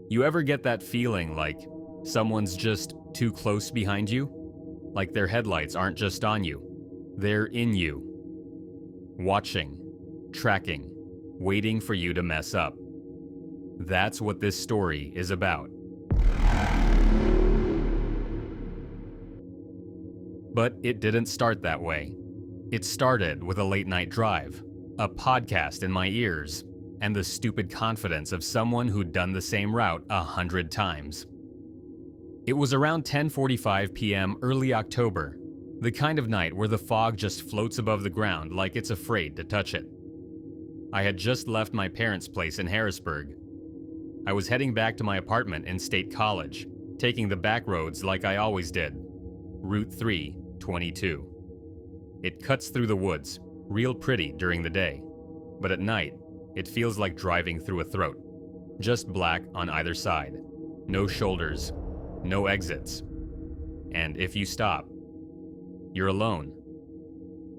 You ever get that feeling like someone's just too close behind you? Like their headlights aren't just on you, they're in you. Watching, tracking, waiting for you to mess up. That's what this story is about. But it didn't start that way. It started with a late-night drive, a podcast in my ears, and the stupid confidence of someone who'd done the same route 100 times. It was around 10:45 p.m. early October, the kind of night where the fog just floats above the ground like it's afraid to touch it. I had just left my parents' place in Harrisburg. I was heading back to my apartment in State College, taking the back roads like I always did. Route 322. It cuts through the woods, real pretty during the day, but at night, it feels like driving through a throat. Just black on either side. No shoulders, no exits. And if you stop, you're alone.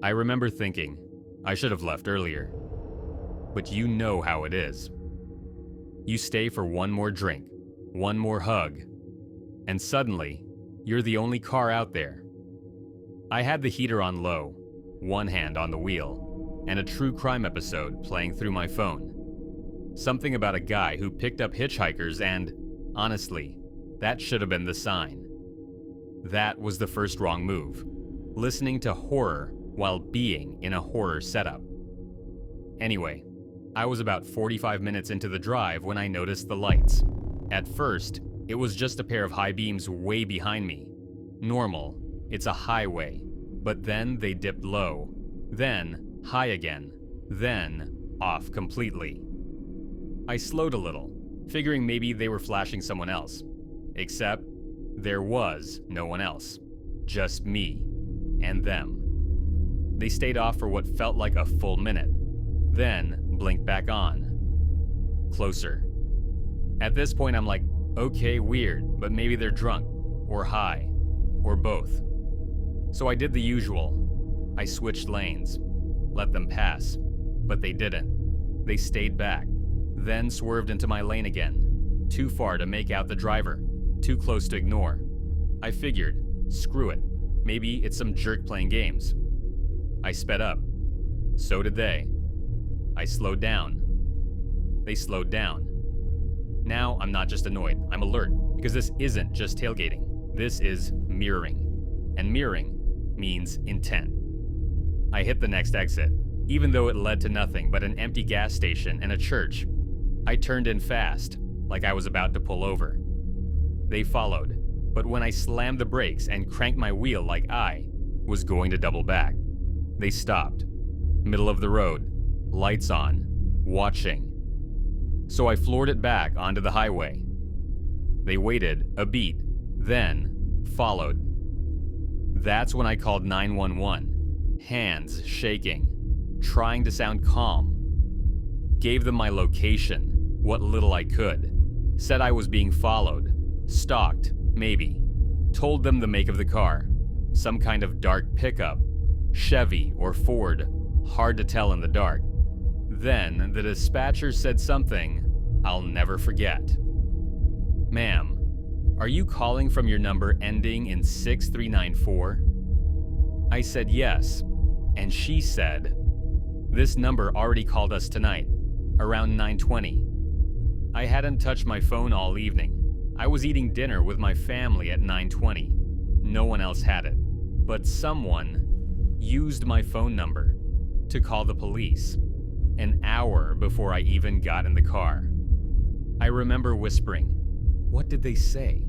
I remember thinking, I should have left earlier. But you know how it is. You stay for one more drink, one more hug, and suddenly, you're the only car out there. I had the heater on low, one hand on the wheel, and a true crime episode playing through my phone. Something about a guy who picked up hitchhikers and, honestly, that should have been the sign. That was the first wrong move. Listening to horror while being in a horror setup. Anyway, I was about 45 minutes into the drive when I noticed the lights. At first, it was just a pair of high beams way behind me. Normal, it's a highway, but then they dipped low, then high again, then off completely. I slowed a little, figuring maybe they were flashing someone else. Except, there was no one else. Just me and them. They stayed off for what felt like a full minute, then blinked back on. Closer. At this point, I'm like, okay, weird, but maybe they're drunk, or high, or both. So I did the usual. I switched lanes, let them pass, but they didn't. They stayed back, then swerved into my lane again, too far to make out the driver, too close to ignore. I figured, screw it, maybe it's some jerk playing games. I sped up. So did they. I slowed down. They slowed down. Now I'm not just annoyed, I'm alert, because this isn't just tailgating. This is mirroring. And mirroring means intent. I hit the next exit, even though it led to nothing but an empty gas station and a church. I turned in fast, like I was about to pull over. They followed, but when I slammed the brakes and cranked my wheel like I was going to double back, they stopped. Middle of the road, lights on, watching. So I floored it back onto the highway. They waited a beat, then followed. That's when I called 911, hands shaking, trying to sound calm. Gave them my location, what little I could. Said I was being followed, stalked, maybe. Told them the make of the car, some kind of dark pickup, Chevy or Ford, hard to tell in the dark. Then the dispatcher said something I'll never forget. Ma'am, are you calling from your number ending in 6394? I said yes, and she said, this number already called us tonight, around 9:20. I hadn't touched my phone all evening. I was eating dinner with my family at 9:20. No one else had it, but someone used my phone number to call the police, an hour before I even got in the car. I remember whispering, "What did they say?"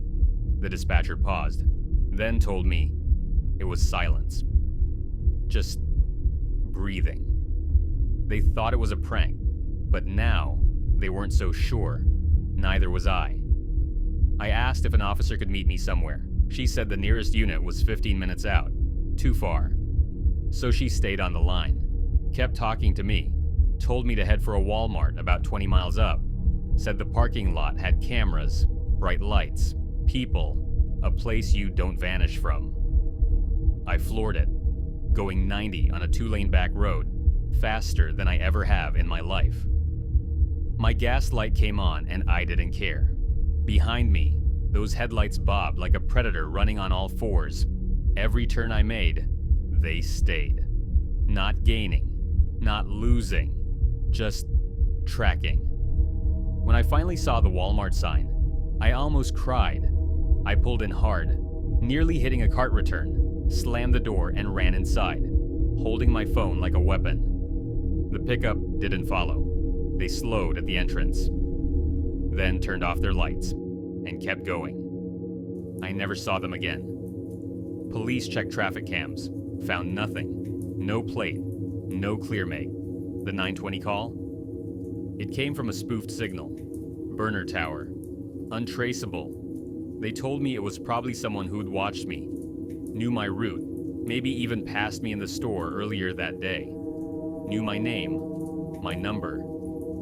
The dispatcher paused, then told me it was silence. Just breathing. They thought it was a prank, but now they weren't so sure. Neither was I. I asked if an officer could meet me somewhere. She said the nearest unit was 15 minutes out, too far. So she stayed on the line, kept talking to me, told me to head for a Walmart about 20 miles up, said the parking lot had cameras, bright lights, people, a place you don't vanish from. I floored it, going 90 on a 2-lane back road, faster than I ever have in my life. My gas light came on and I didn't care. Behind me, those headlights bobbed like a predator running on all fours. Every turn I made, they stayed. Not gaining, not losing, just tracking. When I finally saw the Walmart sign, I almost cried. I pulled in hard, nearly hitting a cart return, slammed the door and ran inside, holding my phone like a weapon. The pickup didn't follow. They slowed at the entrance, then turned off their lights and kept going. I never saw them again. Police checked traffic cams, found nothing. No plate, no clear make. The 920 call? It came from a spoofed signal. Burner tower. Untraceable. They told me it was probably someone who'd watched me, knew my route, maybe even passed me in the store earlier that day, knew my name, my number,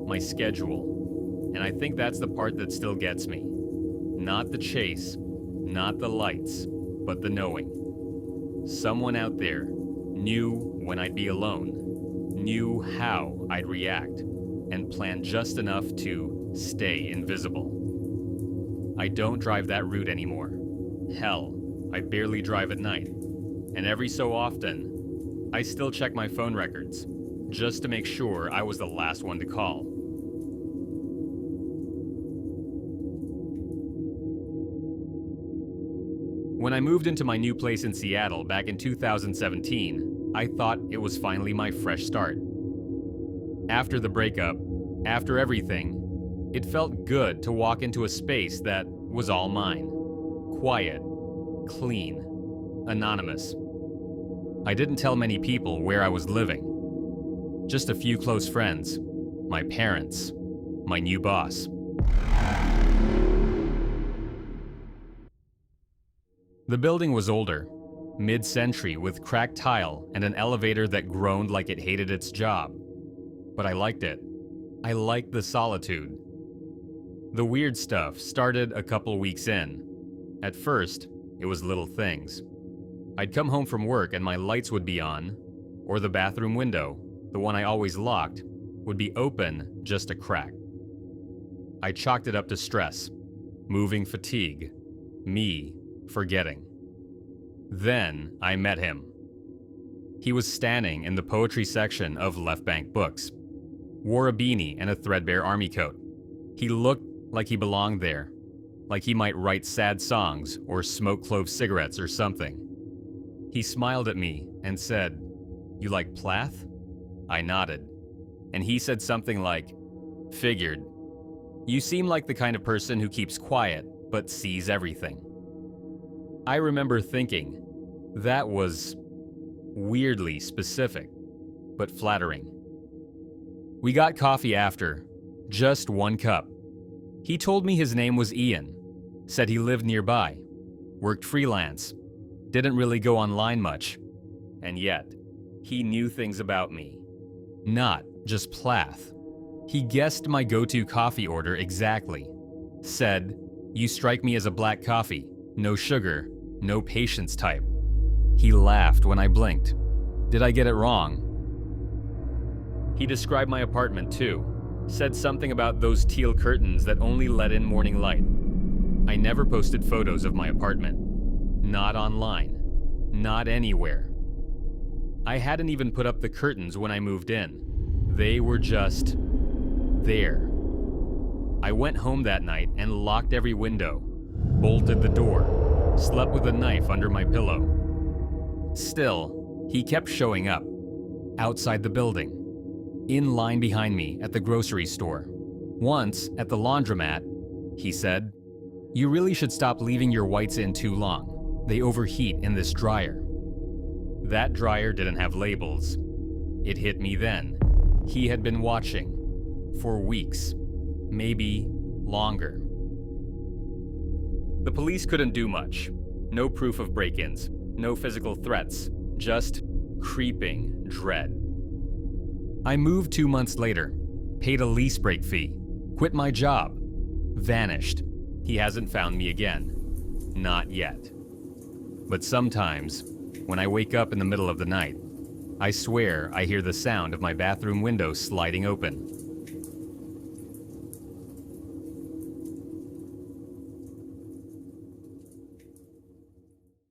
my schedule. And I think that's the part that still gets me. Not the chase, not the lights, but the knowing. Someone out there knew when I'd be alone, knew how I'd react, and planned just enough to stay invisible. I don't drive that route anymore. Hell, I barely drive at night. And every so often, I still check my phone records, just to make sure I was the last one to call. When I moved into my new place in Seattle back in 2017, I thought it was finally my fresh start. After the breakup, after everything, it felt good to walk into a space that was all mine. Quiet, clean, anonymous. I didn't tell many people where I was living. Just a few close friends, my parents, my new boss. The building was older, mid-century with cracked tile and an elevator that groaned like it hated its job. But I liked it. I liked the solitude. The weird stuff started a couple weeks in. At first, it was little things. I'd come home from work and my lights would be on, or the bathroom window, the one I always locked, would be open just a crack. I chalked it up to stress, moving fatigue, me forgetting. Then I met him. He was standing in the poetry section of Left Bank Books, wore a beanie and a threadbare army coat. He looked like he belonged there, like he might write sad songs or smoke clove cigarettes or something. He smiled at me and said, "You like Plath?" I nodded, and he said something like, "Figured. You seem like the kind of person who keeps quiet but sees everything." I remember thinking, that was weirdly specific, but flattering. We got coffee after, just one cup. He told me his name was Ian, said he lived nearby, worked freelance, didn't really go online much, and yet, he knew things about me. Not just Plath. He guessed my go-to coffee order exactly. Said, "You strike me as a black coffee, no sugar, no patience type." He laughed when I blinked. Did I get it wrong? He described my apartment too. Said something about those teal curtains that only let in morning light. I never posted photos of my apartment. Not online. Not anywhere. I hadn't even put up the curtains when I moved in. They were just there. I went home that night and locked every window, bolted the door, slept with a knife under my pillow. Still, he kept showing up, outside the building, in line behind me at the grocery store. Once, at the laundromat, he said, "You really should stop leaving your whites in too long. They overheat in this dryer." That dryer didn't have labels. It hit me then. He had been watching for weeks, maybe longer. The police couldn't do much. No proof of break-ins, no physical threats, just creeping dread. I moved 2 months later, paid a lease break fee, quit my job, vanished. He hasn't found me again. Not yet. But sometimes, when I wake up in the middle of the night, I swear I hear the sound of my bathroom window sliding open.